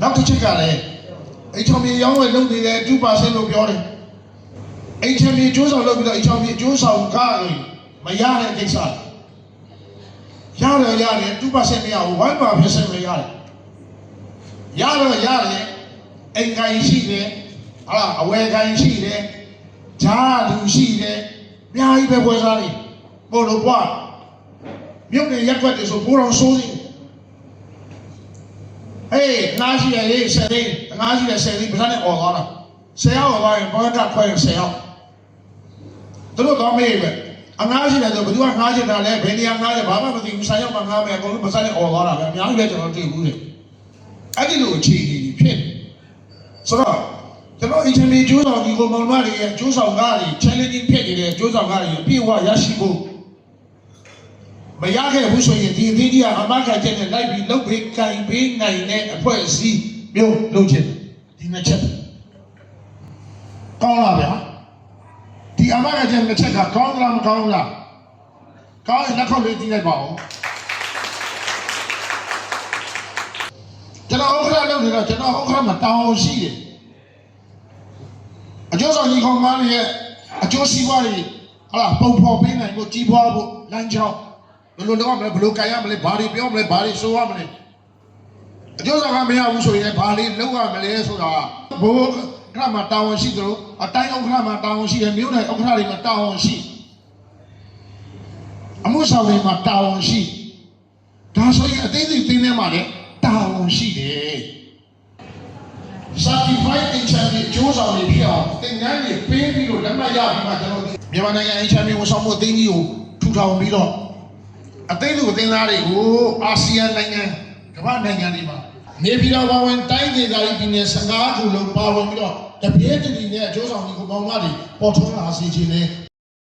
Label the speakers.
Speaker 1: နောက်တစ်ချက်ကလည်းအိမ်ချောင်မြေရောင်းဝယ်လုပ်နေတဲ့ 2% လို့ပြောတယ်အိမ်ချောင်မြေကျိုးဆောင်လုပ်ပြီးတော့အိမ်ချောင်မြေကျိုးဆောင်ကားရင်မရတဲ့ကိစ္စရတယ်2% မရဘူး1% မရတယ်ရတယ်အိမ်ကိုင်ရှိတယ်ဟာအဝယ်ကိုင်ရှိတယ်ဂျားလူရှိတယ်အများကြီးပဲပွဲစားတွေပို့လို့ပွားမြုပ်နေရက်ွက်တွေဆိုပိုးတော်ဆိုးနေဟေးငါးရှိတယ်ဆယ်သိန်းငါးရှိတယ်ဆယ်သိန်းပထမနဲ့អော်သွားတာ10ရောက်သွားရင်ဘောကခွဲ10ရောက်သူတို့ကောင်းမေးပဲအငါးရှိတယ်ဆိုဘယ်သူကငါးချင်တာလဲဘယ်နေရာငါးလဲဘာမှမသိဘူးဆိုင်ရောက်မှငါးမယ်အကုန်လုံးပစနဲ့អော်သွားတာပဲအများကြီးပဲကျွန်တော်တွေ့ဘူးလေအဲ့ဒီလိုအခြေအနေဖြစ်ဆိုတော့ကျွန်တော်အင်ဂျင်နီယာကျိုးဆောင်ဒီကိုမောင်မတွေရဲ့ကျိုးဆောင်ကားတွေ challenging ဖြစ်နေတဲ့ကျိုးဆောင်ကားတွေပြေဝရရှိဖို့မရခဲ့ဘူးဆိုရင်ဒီအသင်းကြီးကအမခံချက်နဲ့လိုက်ပြီးလုပ်ပေးကင်ပေးနိုင်တဲ့အဖွဲ့အစည်းမျိုးလုပ်ချင်ဒီနှစ်ချက်ကောင်းလားဗျာဒီအမခံချက်နှစ်ချက်ကကောင်းလားမကောင်းလားကောင်းရင်လက်ခေါက်လေးတီးလိုက်ပါဦးကျွန်တော်ဥက္ကဋ္ဌလုပ်နေတော့ကျွန်တော်ဥက္ကဋ္ဌမှာတောင်းရှိတယ်အကျိုးဆောင်ကြီးခေါင်းကားရဲ့အကျိုးစီးပွားတွေဟာပုံဖော်ပေးနိုင်ဖို့ကြီးပွားဖို့လမ်းကြောင်းဘယ်လိုလုပ်ရမလဲဘယ်လိုကြိုင်ရမလဲဘာတွေပြောမလဲဘာတွေဆိုရမလဲအကျိုးဆောင်ကမရဘူးဆိုရင်ဘာလေးလုပ်ရမလဲဆိုတာဘိုးခရမှာတာဝန်ရှိသလိုအတိုင်းဥက္ကဋ္ဌမှာတာဝန်ရှိတယ်မြို့နယ်ဥက္ကဋ္ဌတွေမှာတာဝန်ရှိအမှုဆောင်တွေမှာတာဝန်ရှိဒါဆိုရင်အသေးစိတ်သိနေမှာလေတာဝန်ရှိတယ် certified HMB ကျိုးဆောင်တွေဖြစ်အောင်သင်တန်းတွေပေးပြီးတော့လက်မှတ်ရပြီးမှကျွန်တော်မြန်မာနိုင်ငံ HMB ဝန်ဆောင်မှုအသင်းကြီးကိုထူထောင်ပြီးတော့အသင်းလူအသင်းသားတွေကိုအာဆီယံနိုင်ငံကမ္ဘာနိုင်ငံတွေမှာနေပြည်တော်ပါဝင်တိုင်းဒေသကြီးပြည်နယ်15ခုလုံးပါဝင်ပြီးတော့တပြည့်တည်းနဲ့အကျိုးဆောင်ကြီးကိုပေါင်းလာပြီးပေါ်ထွန်းလာစေခြင်းနဲ့